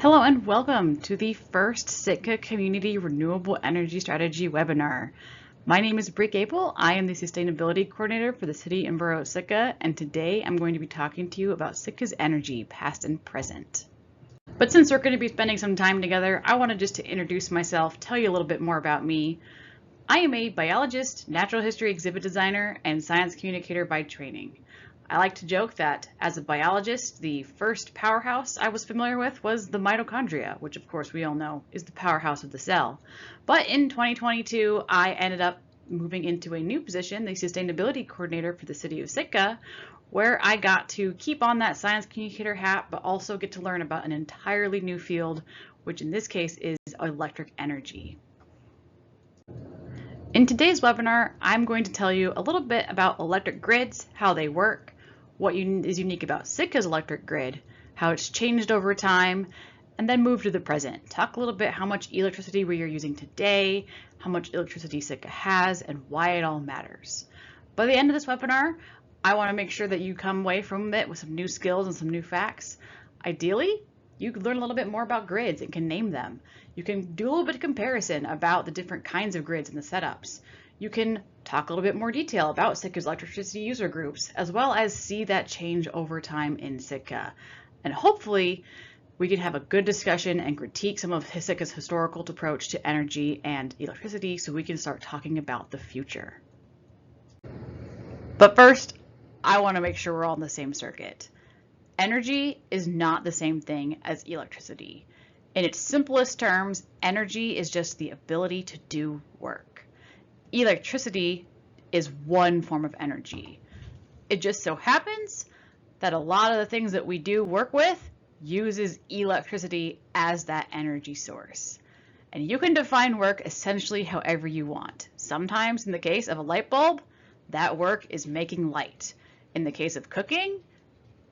Hello and welcome to the first Sitka Community Renewable Energy Strategy webinar. My name is Bri Gabel. I am the Sustainability Coordinator for the City and Borough of Sitka, and today I'm going to be talking to you about Sitka's energy, past and present. But since we're going to be spending some time together, I wanted just to introduce myself, tell you a little bit more about me. I am a biologist, natural history exhibit designer, and science communicator by training. I like to joke that as a biologist, the first powerhouse I was familiar with was the mitochondria, which of course we all know is the powerhouse of the cell. But in 2022, I ended up moving into a new position, the Sustainability Coordinator for the City of Sitka, where I got to keep on that science communicator hat, but also get to learn about an entirely new field, which in this case is electric energy. In today's webinar, I'm going to tell you a little bit about electric grids, how they work, what is unique about Sitka's electric grid, how it's changed over time, and then move to the present. Talk a little bit how much electricity we are using today, how much electricity Sitka has, and why it all matters. By the end of this webinar, I want to make sure that you come away from it with some new skills and some new facts. Ideally, you can learn a little bit more about grids and can name them. You can do a little bit of comparison about the different kinds of grids and the setups. You can talk a little bit more detail about Sitka's electricity user groups, as well as see that change over time in Sitka. And hopefully, we can have a good discussion and critique some of Sitka's historical approach to energy and electricity so we can start talking about the future. But first, I want to make sure we're all on the same circuit. Energy is not the same thing as electricity. In its simplest terms, energy is just the ability to do work. Electricity is one form of energy. It just so happens that a lot of the things that we do work with uses electricity as that energy source. And you can define work essentially however you want. Sometimes in the case of a light bulb, that work is making light. In the case of cooking,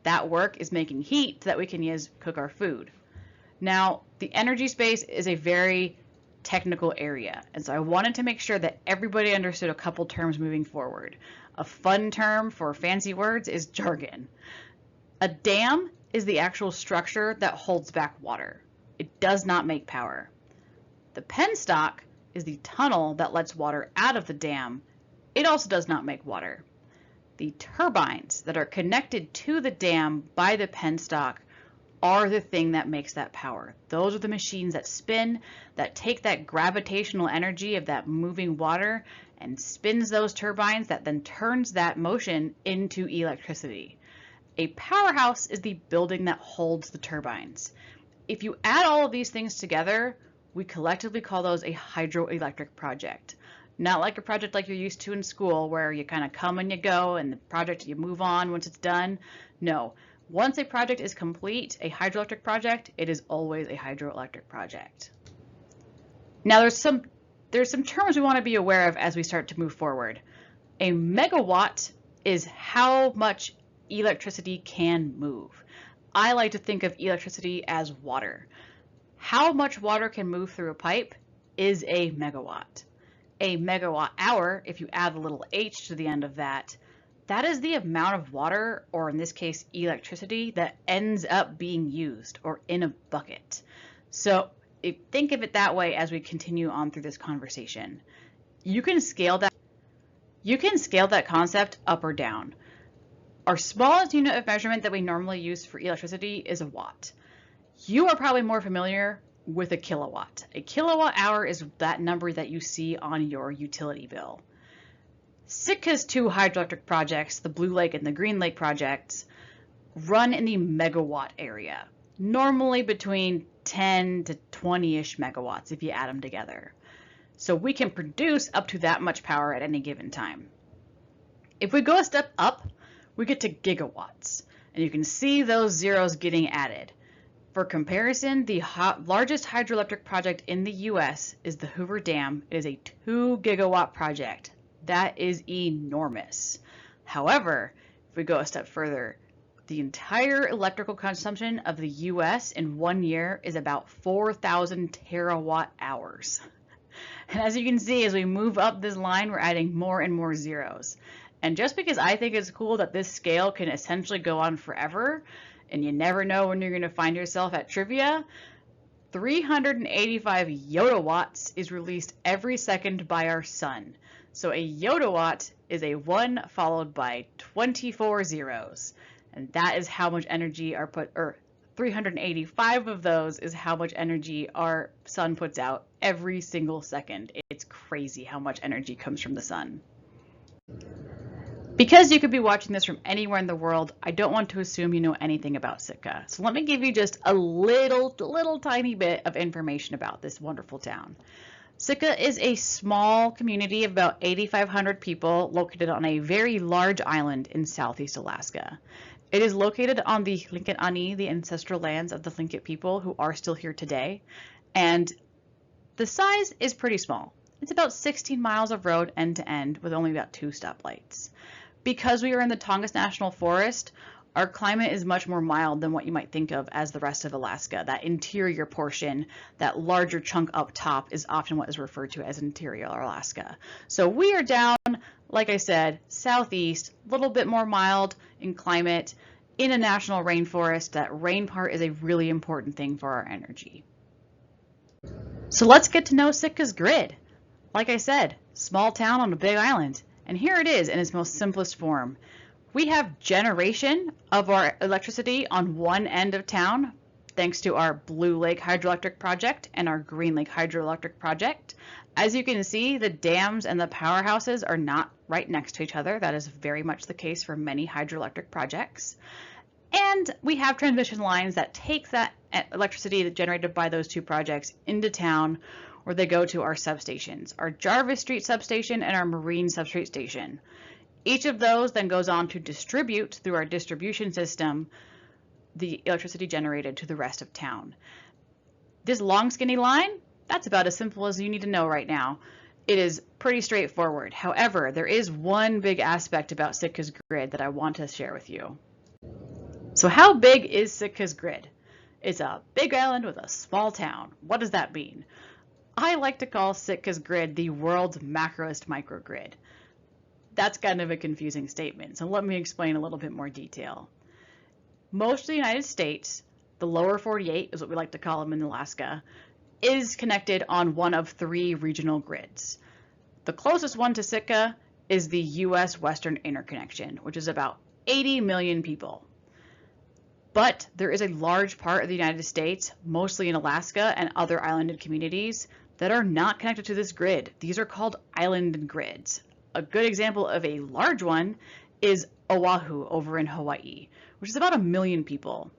that work is making heat that we can use to cook our food. Now, the energy space is a very technical area, and so I wanted to make sure that everybody understood a couple terms moving forward. A fun term for fancy words is jargon. A dam is the actual structure that holds back water. It does not make power. The penstock is the tunnel that lets water out of the dam. It also does not make water. The turbines that are connected to the dam by the penstock are the thing that makes that power. Those are the machines that spin, that take that gravitational energy of that moving water and spins those turbines that then turns that motion into electricity. A powerhouse is the building that holds the turbines. If you add all of these things together, we collectively call those a hydroelectric project. Not like a project like you're used to in school where you kind of come and you go and the project you move on once it's done. No. Once a project is complete, a hydroelectric project, it is always a hydroelectric project. Now there's some terms we want to be aware of as we start to move forward. A megawatt is how much electricity can move. I like to think of electricity as water. How much water can move through a pipe is a megawatt. A megawatt hour, if you add a little h to the end of that, that is the amount of water, or in this case, electricity, that ends up being used or in a bucket. So think of it that way as we continue on through this conversation. You can scale that concept up or down. Our smallest unit of measurement that we normally use for electricity is a watt. You are probably more familiar with a kilowatt. A kilowatt hour is that number that you see on your utility bill. Sitka's two hydroelectric projects, the Blue Lake and the Green Lake projects, run in the megawatt area, normally between 10 to 20-ish megawatts if you add them together. So we can produce up to that much power at any given time. If we go a step up, we get to gigawatts, and you can see those zeros getting added. For comparison, the largest hydroelectric project in the US is the Hoover Dam. It is a 2 gigawatt project. That is enormous. However, if we go a step further, the entire electrical consumption of the US in 1 year is about 4,000 terawatt hours. And as you can see, as we move up this line, we're adding more and more zeros. And just because I think it's cool that this scale can essentially go on forever, and you never know when you're going to find yourself at trivia, 385 yotawatts is released every second by our sun. So a yotawatt is a 1 followed by 24 zeros. And that is how much energy 385 of those is how much energy our sun puts out every single second. It's crazy how much energy comes from the sun. Because you could be watching this from anywhere in the world, I don't want to assume you know anything about Sitka. So let me give you just a little tiny bit of information about this wonderful town. Sitka is a small community of about 8,500 people located on a very large island in southeast Alaska. It is located on the Tlingit Ani, the ancestral lands of the Tlingit people who are still here today, and the size is pretty small. It's about 16 miles of road end to end with only about 2 stoplights. Because we are in the Tongass National Forest, our climate is much more mild than what you might think of as the rest of Alaska. That interior portion, that larger chunk up top, is often what is referred to as interior Alaska. So we are down, like I said, southeast, a little bit more mild in climate, in a national rainforest. That rain part is a really important thing for our energy. So let's get to know Sitka's grid. Like I said, small town on a big island. And here it is in its most simplest form. We have generation of our electricity on one end of town, thanks to our Blue Lake Hydroelectric Project and our Green Lake Hydroelectric Project. As you can see, the dams and the powerhouses are not right next to each other. That is very much the case for many hydroelectric projects. And we have transmission lines that take that electricity generated by those two projects into town, where they go to our substations, our Jarvis Street substation and our Marine substrate station. Each of those then goes on to distribute through our distribution system the electricity generated to the rest of town. This long skinny line, that's about as simple as you need to know right now. It is pretty straightforward. However, there is one big aspect about Sitka's grid that I want to share with you. So how big is Sitka's grid? It's a big island with a small town. What does that mean? I like to call Sitka's grid the world's macroest microgrid. That's kind of a confusing statement, so let me explain a little bit more detail. Most of the United States, the lower 48 is what we like to call them in Alaska, is connected on one of 3 regional grids. The closest one to Sitka is the U.S. Western Interconnection, which is about 80 million people. But there is a large part of the United States, mostly in Alaska and other islanded communities, that are not connected to this grid. These are called islanded grids. A good example of a large one is Oahu over in Hawaii, which is about 1 million people.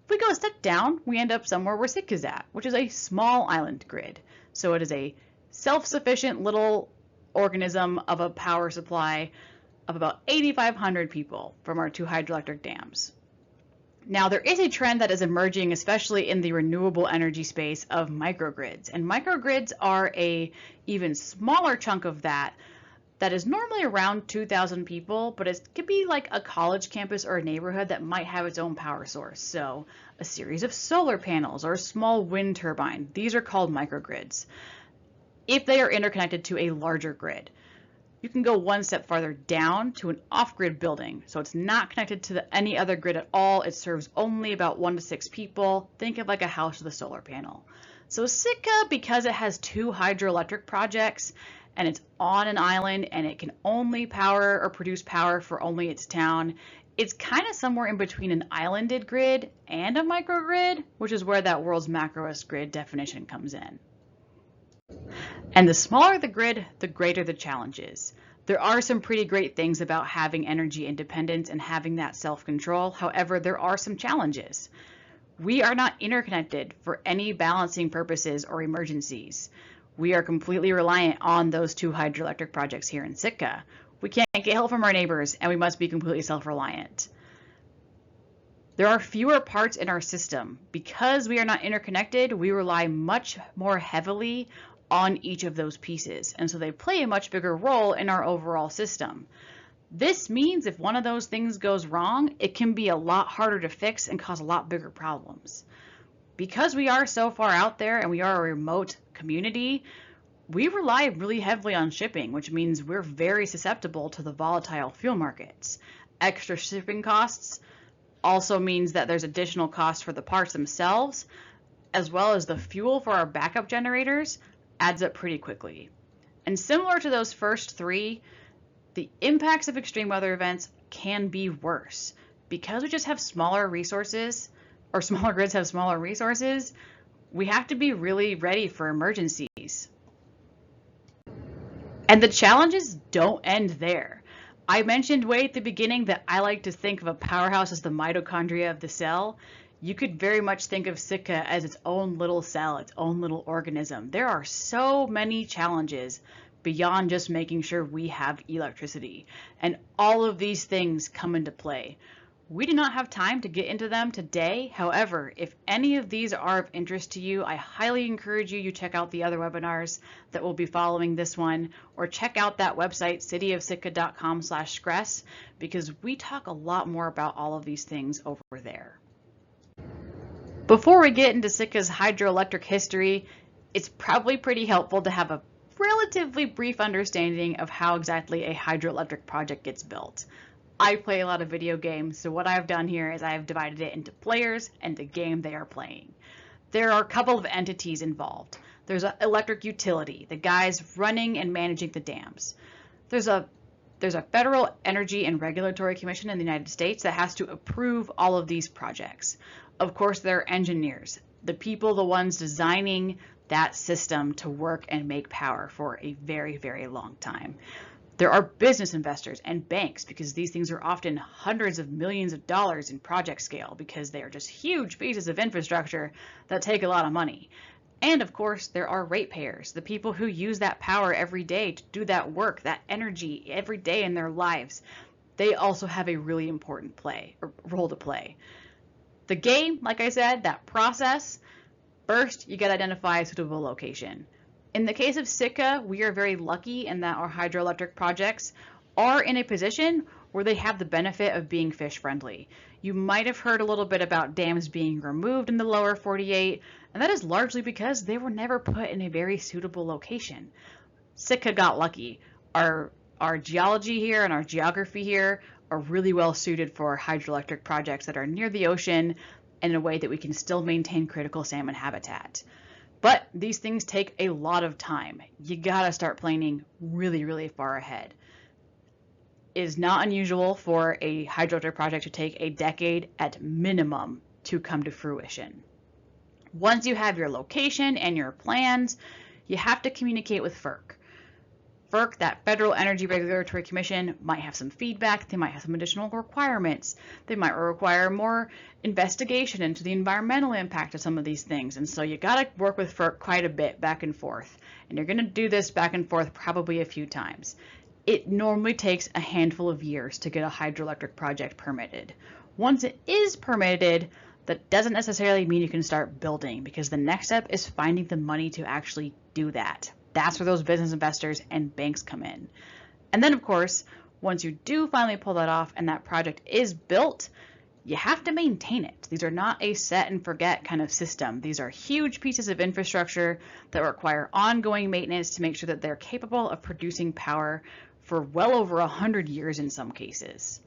If we go a step down, we end up somewhere where Sitka's at, which is a small island grid. So it is a self-sufficient little organism of a power supply of about 8,500 people from our 2 hydroelectric dams. Now, there is a trend that is emerging, especially in the renewable energy space, of microgrids. And microgrids are a even smaller chunk of that is normally around 2,000 people, but it could be like a college campus or a neighborhood that might have its own power source. So a series of solar panels or a small wind turbine. These are called microgrids if they are interconnected to a larger grid. You can go one step farther down to an off-grid building. So it's not connected to any other grid at all. It serves only about 1 to 6 people. Think of like a house with a solar panel. So Sitka, because it has 2 hydroelectric projects and it's on an island and it can only power or produce power for only its town, it's kind of somewhere in between an islanded grid and a microgrid, which is where that world's macroest grid definition comes in. And the smaller the grid, the greater the challenges. There are some pretty great things about having energy independence and having that self-control. However, there are some challenges. We are not interconnected for any balancing purposes or emergencies. We are completely reliant on those 2 hydroelectric projects here in Sitka. We can't get help from our neighbors, and we must be completely self-reliant. There are fewer parts in our system. Because we are not interconnected, we rely much more heavily on each of those pieces, and so they play a much bigger role in our overall system. This means if one of those things goes wrong, it can be a lot harder to fix and cause a lot bigger problems. Because we are so far out there and we are a remote community, we rely really heavily on shipping, which means we're very susceptible to the volatile fuel markets. Extra shipping costs also means that there's additional costs for the parts themselves, as well as the fuel for our backup generators, adds up pretty quickly. And similar to those first three, the impacts of extreme weather events can be worse. Because we just have smaller resources, or smaller grids have smaller resources, we have to be really ready for emergencies. And the challenges don't end there. I mentioned way at the beginning that I like to think of a powerhouse as the mitochondria of the cell. You could very much think of Sitka as its own little cell, its own little organism. There are so many challenges beyond just making sure we have electricity. And all of these things come into play. We do not have time to get into them today. However, if any of these are of interest to you, I highly encourage you check out the other webinars that will be following this one, or check out that website, cityofsitka.com/SCRES, because we talk a lot more about all of these things over there. Before we get into Sitka's hydroelectric history, it's probably pretty helpful to have a relatively brief understanding of how exactly a hydroelectric project gets built. I play a lot of video games, so what I've done here is I have divided it into players and the game they are playing. There are a couple of entities involved. There's an electric utility, the guys running and managing the dams. There's a Federal Energy and Regulatory Commission in the United States that has to approve all of these projects. Of course, there are engineers, the people, the ones designing that system to work and make power for a very, very long time. There are business investors and banks, because these things are often hundreds of millions of dollars in project scale, because they are just huge pieces of infrastructure that take a lot of money. And of course, there are ratepayers, the people who use that power every day to do that work, that energy every day in their lives. They also have a really important role to play. The game, like I said, that process, first you got to identify a suitable location. In the case of Sitka, we are very lucky in that our hydroelectric projects are in a position where they have the benefit of being fish friendly. You might have heard a little bit about dams being removed in the lower 48, and that is largely because they were never put in a very suitable location. Sitka got lucky. Our geology here and our geography here are really well suited for hydroelectric projects that are near the ocean in a way that we can still maintain critical salmon habitat. But these things take a lot of time. You gotta start planning really, really far ahead. It is not unusual for a hydroelectric project to take a decade at minimum to come to fruition. Once you have your location and your plans, you have to communicate with FERC. FERC, that Federal Energy Regulatory Commission, might have some feedback. They might have some additional requirements. They might require more investigation into the environmental impact of some of these things. And so you got to work with FERC quite a bit back and forth. And you're going to do this back and forth probably a few times. It normally takes a handful of years to get a hydroelectric project permitted. Once it is permitted, that doesn't necessarily mean you can start building, because the next step is finding the money to actually do that. That's where those business investors and banks come in. And then, of course, once you do finally pull that off and that project is built, you have to maintain it. These are not a set and forget kind of system. These are huge pieces of infrastructure that require ongoing maintenance to make sure that they're capable of producing power for well over 100 years in some cases.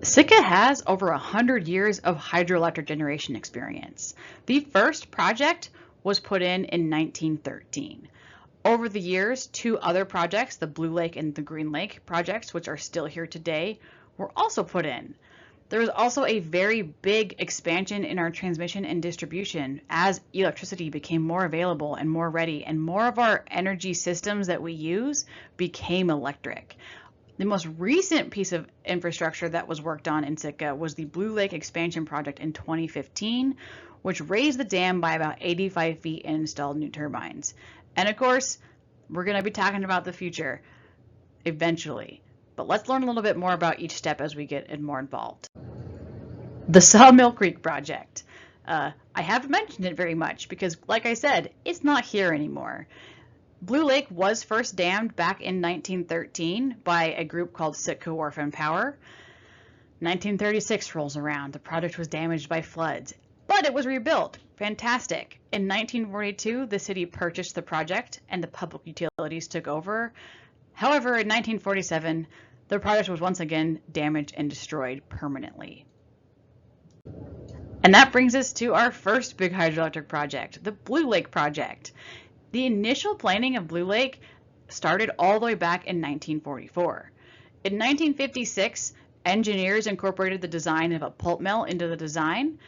Sitka has over 100 years of hydroelectric generation experience. The first project was put in 1913. Over the years, two other projects, the Blue Lake and the Green Lake projects, which are still here today, were also put in. There was also a very big expansion in our transmission and distribution as electricity became more available and more ready, and more of our energy systems that we use became electric. The most recent piece of infrastructure that was worked on in Sitka was the Blue Lake expansion project in 2015, which raised the dam by about 85 feet and installed new turbines. And of course, we're going to be talking about the future eventually, but let's learn a little bit more about each step as we get more involved. The Sawmill Creek project. I haven't mentioned it very much because, like I said, it's not here anymore. Blue Lake was first dammed back in 1913 by a group called Sitka Wharf and Power. 1936 rolls around. The project was damaged by floods, but it was rebuilt. Fantastic. In 1942, the city purchased the project and the public utilities took over. However, in 1947, the project was once again damaged and destroyed permanently. And that brings us to our first big hydroelectric project, the Blue Lake project. The initial planning of Blue Lake started all the way back in 1944. In 1956, engineers incorporated the design of a pulp mill into the design,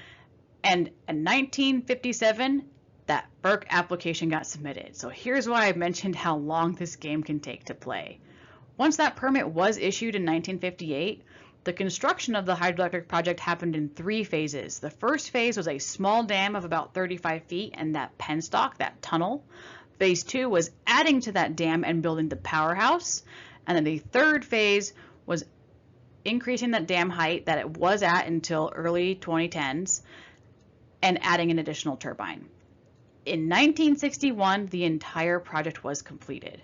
and in 1957, that FERC application got submitted. So here's why I mentioned how long this game can take to play. Once that permit was issued in 1958, the construction of the hydroelectric project happened in 3 phases. The first phase was a small dam of about 35 feet and that penstock, that tunnel. Phase 2 was adding to that dam and building the powerhouse. And then the third phase was increasing that dam height that it was at until early 2010s and adding an additional turbine. In 1961, the entire project was completed.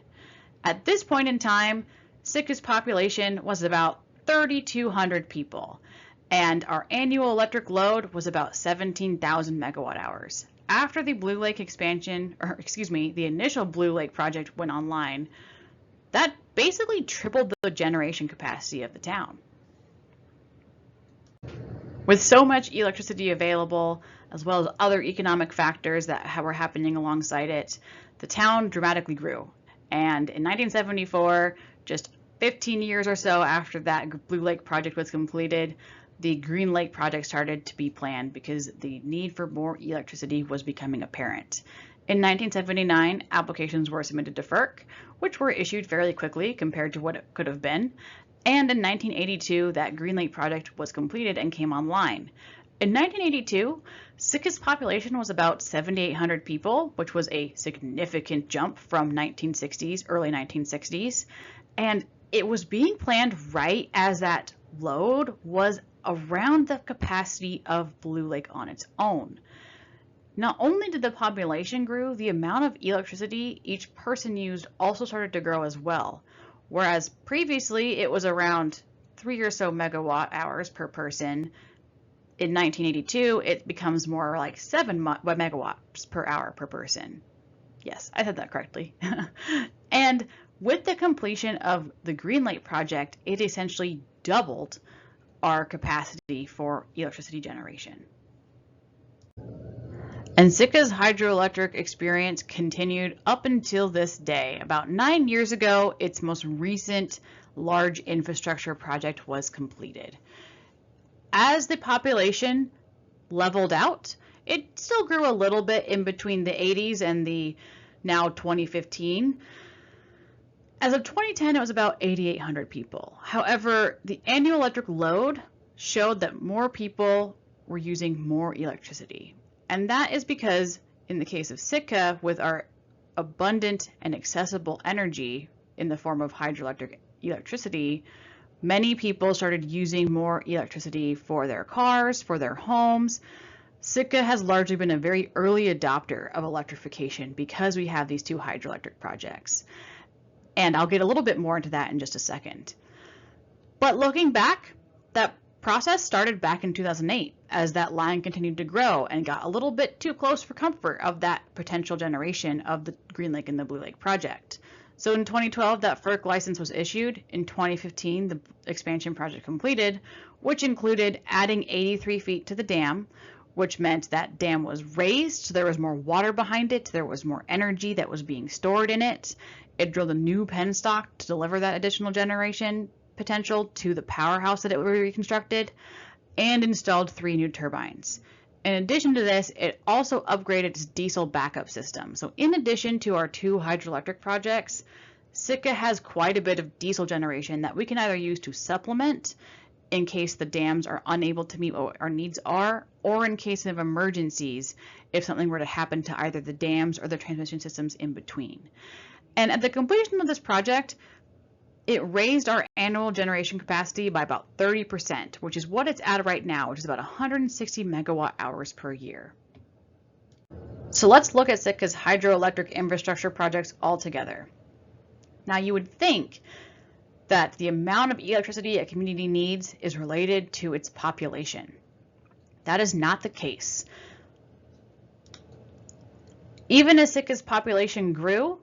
At this point in time, Sitka's population was about 3,200 people, and our annual electric load was about 17,000 megawatt hours. After the Blue Lake expansion, the initial Blue Lake project went online, that basically tripled the generation capacity of the town. With so much electricity available, as well as other economic factors that were happening alongside it, the town dramatically grew. And in 1974, just 15 years or so after that Blue Lake project was completed, the Green Lake project started to be planned because the need for more electricity was becoming apparent. In 1979, applications were submitted to FERC, which were issued fairly quickly compared to what it could have been. And in 1982, that Green Lake project was completed and came online. In 1982, Sitka's population was about 7,800 people, which was a significant jump from early 1960s. And it was being planned right as that load was around the capacity of Blue Lake on its own. Not only did the population grow, the amount of electricity each person used also started to grow as well. Whereas previously it was around 3 or so megawatt hours per person, in 1982 it becomes more like 7 megawatts per hour per person. Yes, I said that correctly. And with the completion of the Green Lake project, it essentially doubled our capacity for electricity generation. And Sitka's hydroelectric experience continued up until this day. About 9 years ago, its most recent large infrastructure project was completed. As the population leveled out, it still grew a little bit in between the 80s and the now 2015. As of 2010, it was about 8,800 people. However, the annual electric load showed that more people were using more electricity. And that is because, in the case of Sitka, with our abundant and accessible energy in the form of hydroelectric electricity, many people started using more electricity for their cars, for their homes. Sitka has largely been a very early adopter of electrification because we have these 2 hydroelectric projects. And I'll get a little bit more into that in just a second. But looking back, that process started back in 2008 as that line continued to grow and got a little bit too close for comfort of that potential generation of the Green Lake and the Blue Lake project. So in 2012, that FERC license was issued. In 2015, the expansion project completed, which included adding 83 feet to the dam, which meant that dam was raised, so there was more water behind it, there was more energy that was being stored in it. It drilled a new penstock to deliver that additional generation potential to the powerhouse that it would be reconstructed, and installed 3 new turbines. In addition to this, it also upgraded its diesel backup system. So in addition to our 2 hydroelectric projects, Sitka has quite a bit of diesel generation that we can either use to supplement in case the dams are unable to meet what our needs are, or in case of emergencies, if something were to happen to either the dams or the transmission systems in between. And at the completion of this project, it raised our annual generation capacity by about 30%, which is what it's at right now, which is about 160 megawatt hours per year. So let's look at Sitka's hydroelectric infrastructure projects all together. Now you would think that the amount of electricity a community needs is related to its population. That is not the case. Even as Sitka's population grew,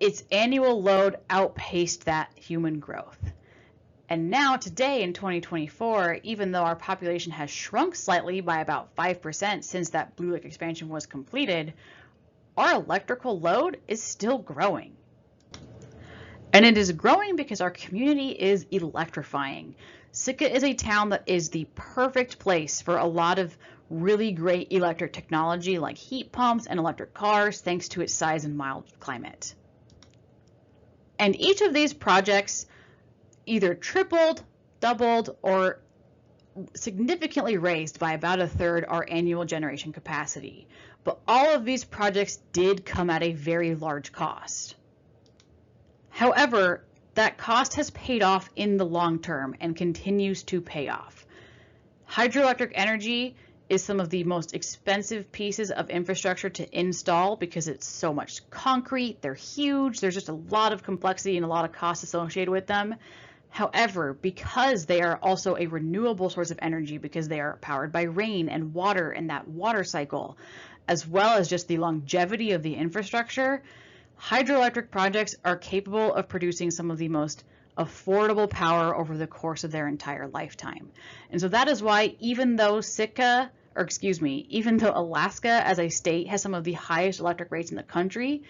its annual load outpaced that human growth. And now today in 2024, even though our population has shrunk slightly by about 5% since that Blue Lake expansion was completed, our electrical load is still growing. And it is growing because our community is electrifying. Sitka is a town that is the perfect place for a lot of really great electric technology like heat pumps and electric cars, thanks to its size and mild climate. And each of these projects either tripled, doubled, or significantly raised by about a third our annual generation capacity. But all of these projects did come at a very large cost. However, that cost has paid off in the long term and continues to pay off. Hydroelectric energy is some of the most expensive pieces of infrastructure to install because it's so much concrete, they're huge, there's just a lot of complexity and a lot of cost associated with them. However, because they are also a renewable source of energy, because they are powered by rain and water and that water cycle, as well as just the longevity of the infrastructure, hydroelectric projects are capable of producing some of the most affordable power over the course of their entire lifetime. And so that is why even though Alaska as a state has some of the highest electric rates in the country,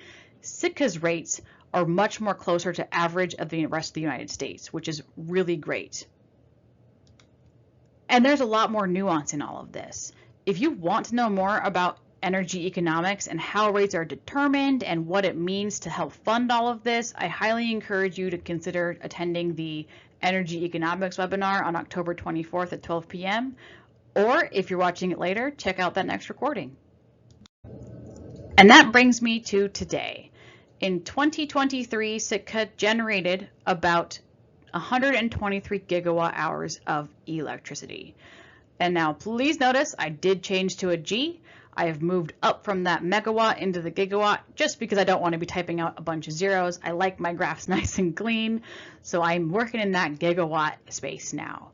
Sitka's rates are much more closer to average of the rest of the United States, which is really great. And there's a lot more nuance in all of this. If you want to know more about energy economics and how rates are determined and what it means to help fund all of this, I highly encourage you to consider attending the Energy Economics webinar on October 24th at 12 p.m. Or if you're watching it later, check out that next recording. And that brings me to today. In 2023, Sitka generated about 123 gigawatt hours of electricity. And now please notice I did change to a G. I have moved up from that megawatt into the gigawatt just because I don't want to be typing out a bunch of zeros. I like my graphs nice and clean, so I'm working in that gigawatt space now.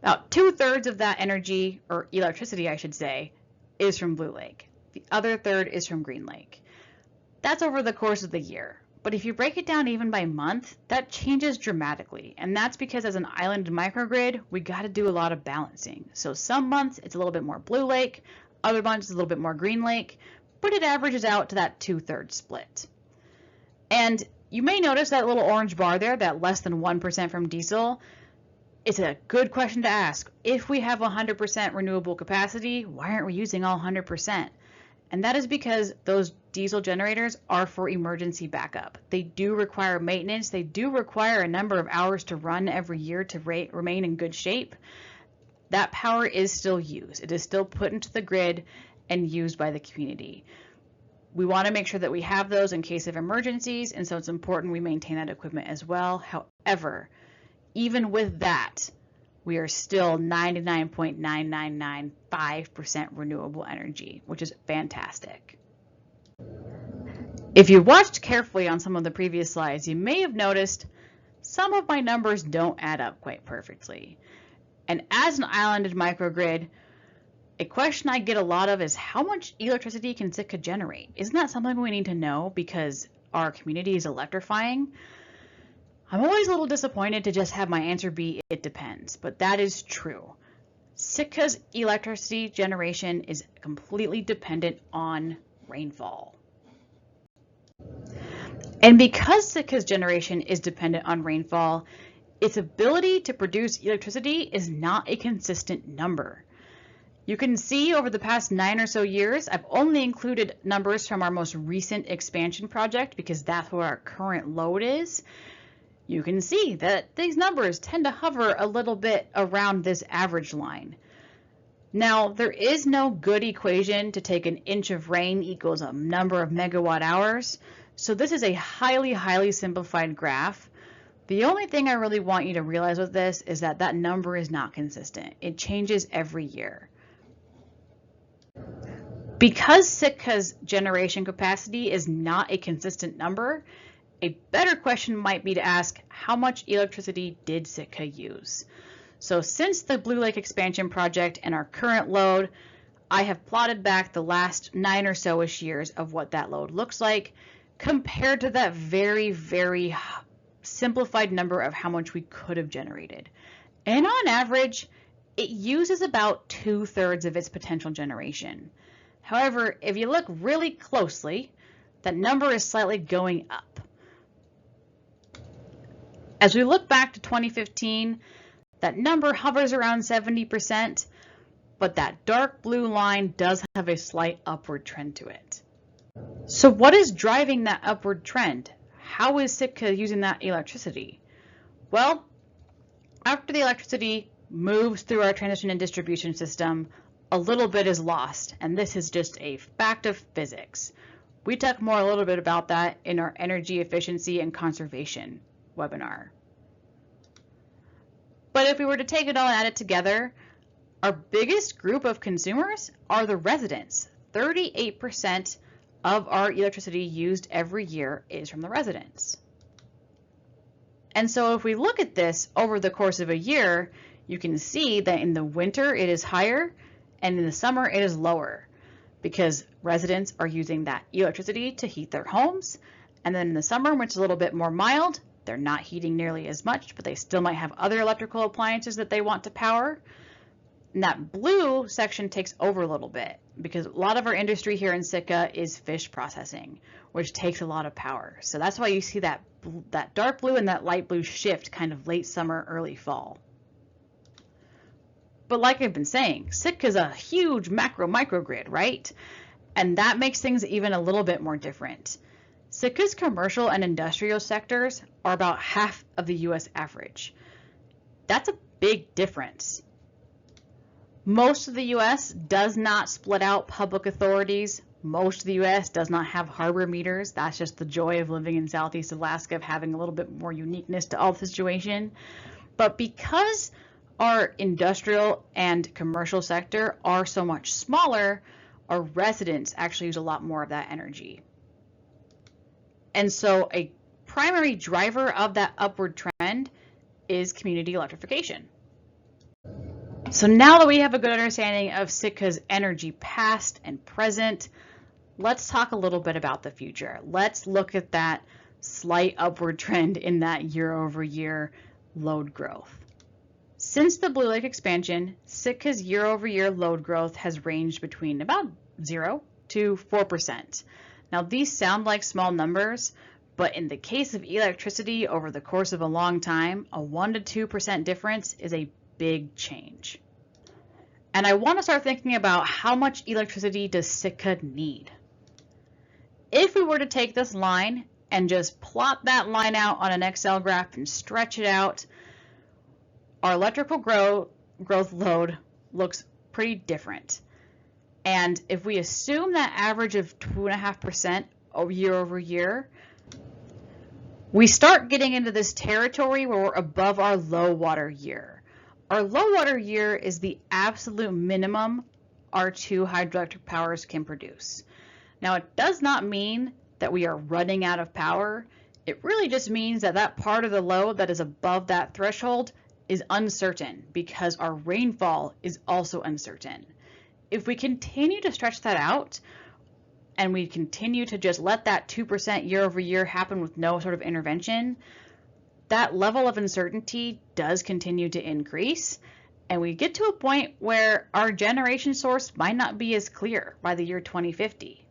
About 2/3 of that energy, or electricity I should say, is from Blue Lake. The other third is from Green Lake. That's over the course of the year. But if you break it down even by month, that changes dramatically. And that's because as an island microgrid, we got to do a lot of balancing. So some months it's a little bit more Blue Lake, other months it's a little bit more Green Lake, but it averages out to that 2/3 split. And you may notice that little orange bar there, that less than 1% from diesel. It's a good question to ask. If we have 100% renewable capacity, why aren't we using all 100%? And that is because those diesel generators are for emergency backup. They do require maintenance. They do require a number of hours to run every year to remain in good shape. That power is still used. It is still put into the grid and used by the community. We want to make sure that we have those in case of emergencies, and so it's important we maintain that equipment as well. However, even with that, we are still 99.9995% renewable energy, which is fantastic. If you watched carefully on some of the previous slides, you may have noticed some of my numbers don't add up quite perfectly. And as an islanded microgrid, a question I get a lot of is how much electricity can Sitka generate? Isn't that something we need to know because our community is electrifying? I'm always a little disappointed to just have my answer be it depends, but that is true. Sitka's electricity generation is completely dependent on rainfall. And because Sitka's generation is dependent on rainfall, its ability to produce electricity is not a consistent number. You can see over the past 9 or so years, I've only included numbers from our most recent expansion project because that's where our current load is. You can see that these numbers tend to hover a little bit around this average line. Now, there is no good equation to take an inch of rain equals a number of megawatt hours, so this is a highly, highly simplified graph. The only thing I really want you to realize with this is that that number is not consistent. It changes every year. Because Sitka's generation capacity is not a consistent number, a better question might be to ask, how much electricity did Sitka use? So since the Blue Lake expansion project and our current load, I have plotted back the last 9 or so-ish years of what that load looks like compared to that very, very simplified number of how much we could have generated. And on average, it uses about 2/3 of its potential generation. However, if you look really closely, that number is slightly going up. As we look back to 2015, that number hovers around 70%, but that dark blue line does have a slight upward trend to it. So what is driving that upward trend? How is Sitka using that electricity? Well, after the electricity moves through our transmission and distribution system, a little bit is lost, and this is just a fact of physics. We talk more a little bit about that in our energy efficiency and conservation webinar. But if we were to take it all and add it together, our biggest group of consumers are the residents. 38% of our electricity used every year is from the residents. And so if we look at this over the course of a year, you can see that in the winter it is higher and in the summer it is lower because residents are using that electricity to heat their homes. And then in the summer, which is a little bit more mild, they're not heating nearly as much, but they still might have other electrical appliances that they want to power. And that blue section takes over a little bit because a lot of our industry here in Sitka is fish processing, which takes a lot of power. So that's why you see that dark blue and that light blue shift kind of late summer, early fall. But like I've been saying, Sitka is a huge microgrid, right? And that makes things even a little bit more different. Sitka's commercial and industrial sectors are about half of the US average. That's a big difference. Most of the US does not split out public authorities. Most of the US does not have harbor meters. That's just the joy of living in Southeast Alaska, of having a little bit more uniqueness to all the situation. But because our industrial and commercial sector are so much smaller, our residents actually use a lot more of that energy. And so a primary driver of that upward trend is community electrification. So now that we have a good understanding of Sitka's energy past and present, let's talk a little bit about the future. Let's look at that slight upward trend in that year-over-year load growth. Since the Blue Lake expansion, Sitka's year-over-year load growth has ranged between about 0 to 4%. Now these sound like small numbers, but in the case of electricity over the course of a long time, a 1 to 2% difference is a big change. And I want to start thinking about how much electricity does Sitka need? If we were to take this line and just plot that line out on an Excel graph and stretch it out, our electrical growth load looks pretty different. And if we assume that average of 2.5% year over year, we start getting into this territory where we're above our low water year. Our low water year is the absolute minimum our two hydroelectric powers can produce. Now, it does not mean that we are running out of power. It really just means that that part of the load that is above that threshold is uncertain because our rainfall is also uncertain. If we continue to stretch that out and we continue to just let that 2% year over year happen with no sort of intervention, that level of uncertainty does continue to increase, and we get to a point where our generation source might not be as clear by the year 2050.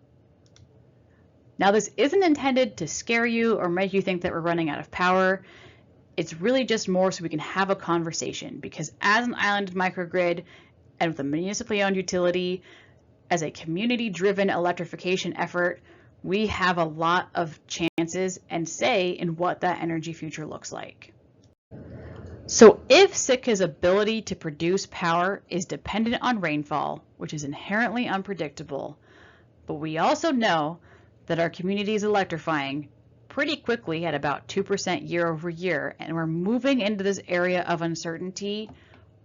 Now, this isn't intended to scare you or make you think that we're running out of power. It's really just more so we can have a conversation, because as an island microgrid and with a municipally owned utility, as a community-driven electrification effort, we have a lot of chances and say in what that energy future looks like. So if Sitka's ability to produce power is dependent on rainfall, which is inherently unpredictable, but we also know that our community is electrifying pretty quickly at about 2% year over year, and we're moving into this area of uncertainty,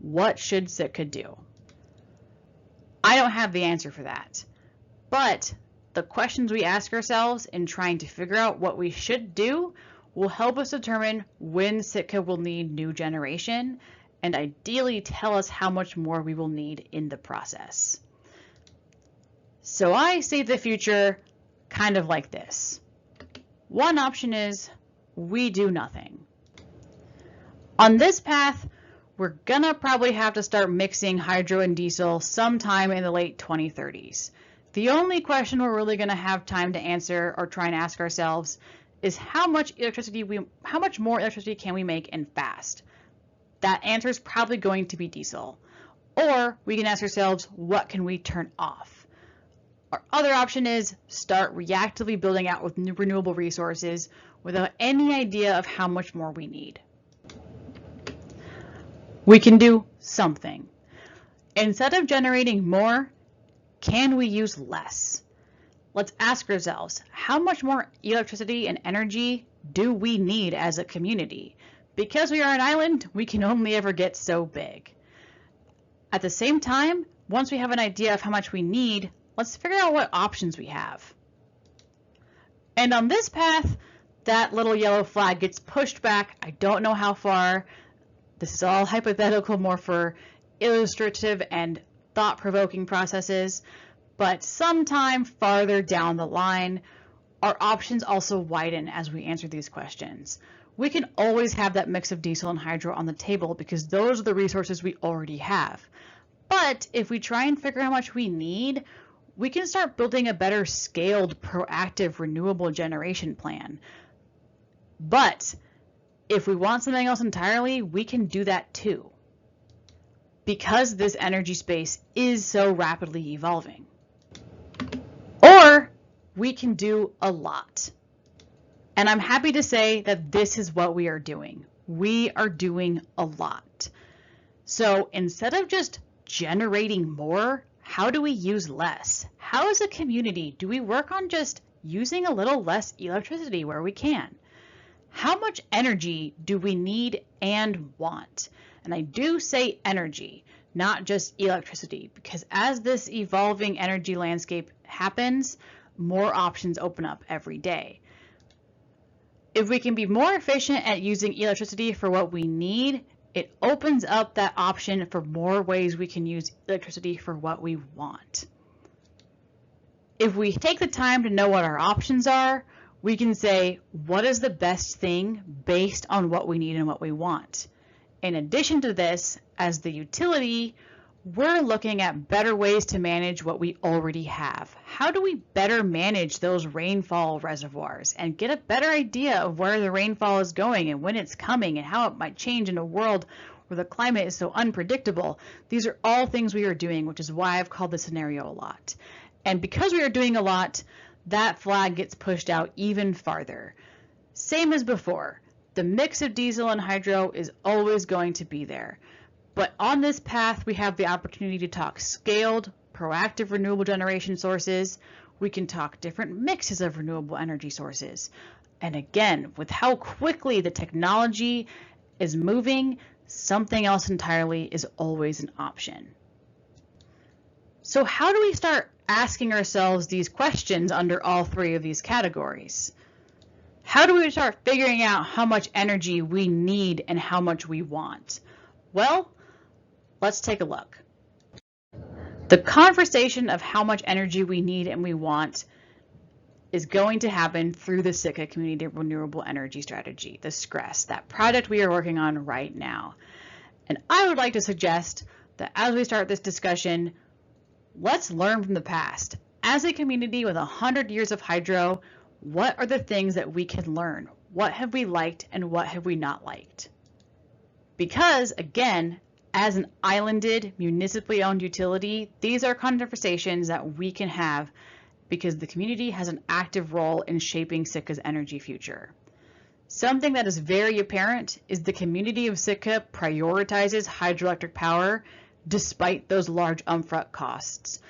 what should Sitka do? I don't have the answer for that, but the questions we ask ourselves in trying to figure out what we should do will help us determine when Sitka will need new generation and ideally tell us how much more we will need in the process. So I see the future kind of like this. One option is we do nothing. On this path, we're gonna probably have to start mixing hydro and diesel sometime in the late 2030s. The only question we're really gonna have time to answer or try and ask ourselves is how much more electricity can we make and fast? That answer is probably going to be diesel. Or we can ask ourselves, what can we turn off? Our other option is start reactively building out with new renewable resources without any idea of how much more we need. We can do something. Instead of generating more, can we use less? Let's ask ourselves, how much more electricity and energy do we need as a community? Because we are an island, we can only ever get so big. At the same time, once we have an idea of how much we need, let's figure out what options we have. And on this path, that little yellow flag gets pushed back. I don't know how far. This is all hypothetical, more for illustrative and thought-provoking processes. But sometime farther down the line, our options also widen as we answer these questions. We can always have that mix of diesel and hydro on the table because those are the resources we already have. But if we try and figure out how much we need, we can start building a better scaled, proactive, renewable generation plan. But if we want something else entirely, we can do that too, because this energy space is so rapidly evolving. Or we can do a lot. And I'm happy to say that this is what we are doing. We are doing a lot. So instead of just generating more, how do we use less? How as a community do we work on just using a little less electricity where we can? How much energy do we need and want? And I do say energy, not just electricity, because as this evolving energy landscape happens, more options open up every day. If we can be more efficient at using electricity for what we need, it opens up that option for more ways we can use electricity for what we want. If we take the time to know what our options are, we can say, what is the best thing based on what we need and what we want? In addition to this, as the utility, we're looking at better ways to manage what we already have. How do we better manage those rainfall reservoirs and get a better idea of where the rainfall is going and when it's coming and how it might change in a world where the climate is so unpredictable? These are all things we are doing, which is why I've called this scenario a lot. And because we are doing a lot, that flag gets pushed out even farther. Same as before, the mix of diesel and hydro is always going to be there. But on this path, we have the opportunity to talk scaled, proactive renewable generation sources. We can talk different mixes of renewable energy sources. And again, with how quickly the technology is moving, something else entirely is always an option. So how do we start asking ourselves these questions under all three of these categories? How do we start figuring out how much energy we need and how much we want? Well, let's take a look. The conversation of how much energy we need and we want is going to happen through the Sitka Community Renewable Energy Strategy, the SCRES, that project we are working on right now. And I would like to suggest that as we start this discussion, let's learn from the past. As a community with 100 years of hydro, what are the things that we can learn? What have we liked and what have we not liked? Because again, as an islanded, municipally owned utility, these are conversations that we can have because the community has an active role in shaping Sitka's energy future. Something that is very apparent is the community of Sitka prioritizes hydroelectric power despite those large upfront costs.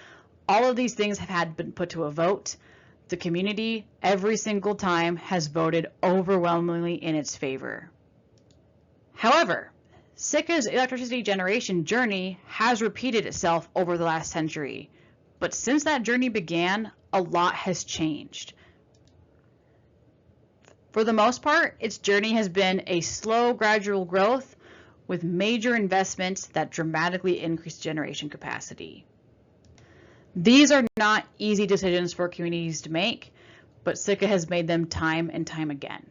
All of these things have been put to a vote. The community, every single time, has voted overwhelmingly in its favor. However, Sitka's electricity generation journey has repeated itself over the last century, but since that journey began, a lot has changed. For the most part, its journey has been a slow, gradual growth with major investments that dramatically increase generation capacity. These are not easy decisions for communities to make, but Sitka has made them time and time again.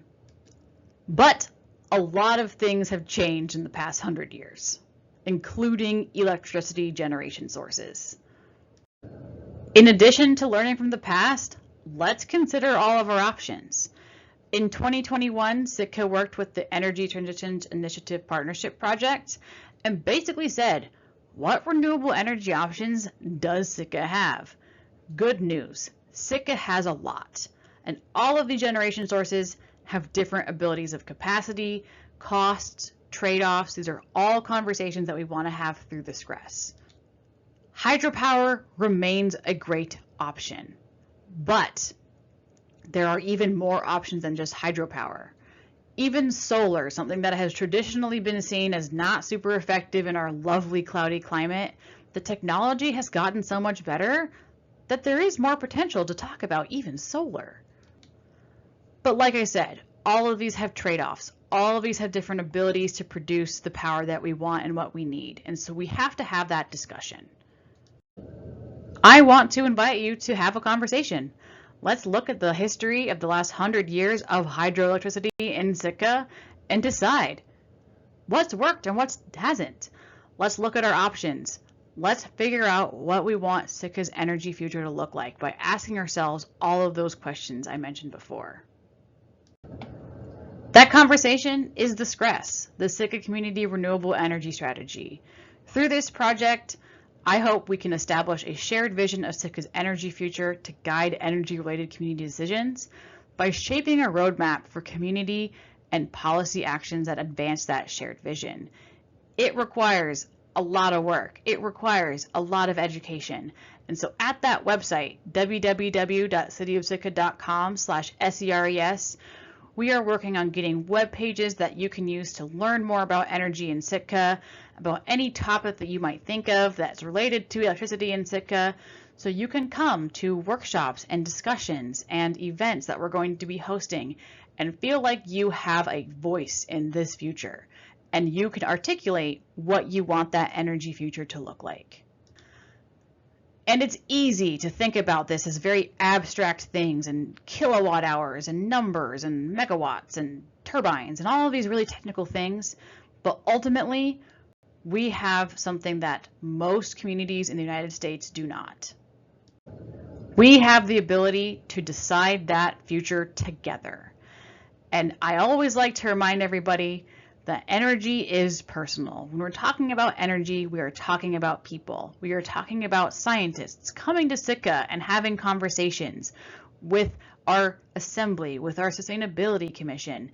But a lot of things have changed in the past 100 years, including electricity generation sources. In addition to learning from the past, let's consider all of our options. In 2021, Sitka worked with the Energy Transitions Initiative Partnership Project and basically said, what renewable energy options does Sitka have? Good news, Sitka has a lot, and all of these generation sources have different abilities of capacity, costs, trade-offs. These are all conversations that we want to have through the SCRES. Hydropower remains a great option, but there are even more options than just hydropower. Even solar, something that has traditionally been seen as not super effective in our lovely cloudy climate, the technology has gotten so much better that there is more potential to talk about even solar. But like I said, all of these have trade-offs. All of these have different abilities to produce the power that we want and what we need. And so we have to have that discussion. I want to invite you to have a conversation. Let's look at the history of the last 100 years of hydroelectricity in Sitka and decide what's worked and what hasn't. Let's look at our options. Let's figure out what we want Sitka's energy future to look like by asking ourselves all of those questions I mentioned before. That conversation is the SCRES, the Sitka Community Renewable Energy Strategy. Through this project, I hope we can establish a shared vision of Sitka's energy future to guide energy-related community decisions by shaping a roadmap for community and policy actions that advance that shared vision. It requires a lot of work. It requires a lot of education. And so at that website, www.cityofsitka.com/SCRES, we are working on getting web pages that you can use to learn more about energy in Sitka, about any topic that you might think of that's related to electricity in Sitka, so you can come to workshops and discussions and events that we're going to be hosting and feel like you have a voice in this future and you can articulate what you want that energy future to look like. And it's easy to think about this as very abstract things and kilowatt hours and numbers and megawatts and turbines and all of these really technical things. But ultimately, we have something that most communities in the United States do not. We have the ability to decide that future together. And I always like to remind everybody that energy is personal. When we're talking about energy, we are talking about people. We are talking about scientists coming to Sitka and having conversations with our assembly, with our Sustainability Commission,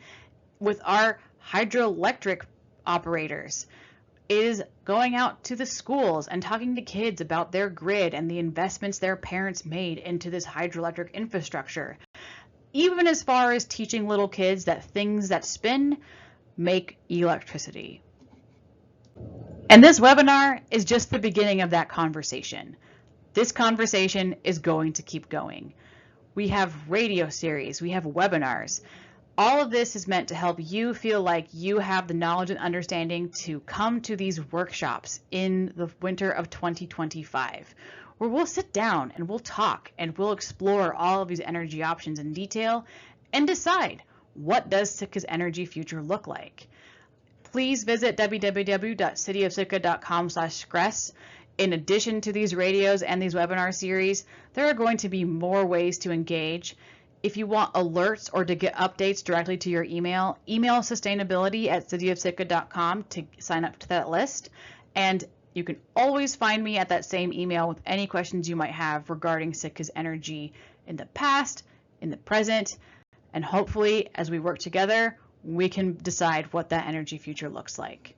with our hydroelectric operators. It is going out to the schools and talking to kids about their grid and the investments their parents made into this hydroelectric infrastructure. Even as far as teaching little kids that things that spin make electricity. And this webinar is just the beginning of that conversation. This conversation is going to keep going. We have radio series, we have webinars. All of this is meant to help you feel like you have the knowledge and understanding to come to these workshops in the winter of 2025, where we'll sit down and we'll talk and we'll explore all of these energy options in detail and decide, what does Sitka's energy future look like? Please visit www.cityofsitka.com/SCRES. In addition to these radios and these webinar series, there are going to be more ways to engage. If you want alerts or to get updates directly to your email, email sustainability@cityofsitka.com to sign up to that list. And you can always find me at that same email with any questions you might have regarding Sitka's energy in the past, in the present, and hopefully, as we work together, we can decide what that energy future looks like.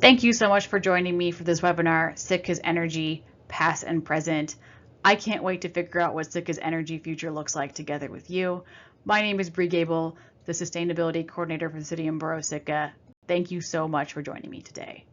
Thank you so much for joining me for this webinar, Sitka's Energy, Past and Present. I can't wait to figure out what Sitka's energy future looks like together with you. My name is Bri Gabel, the Sustainability Coordinator for the City and Borough of Sitka. Thank you so much for joining me today.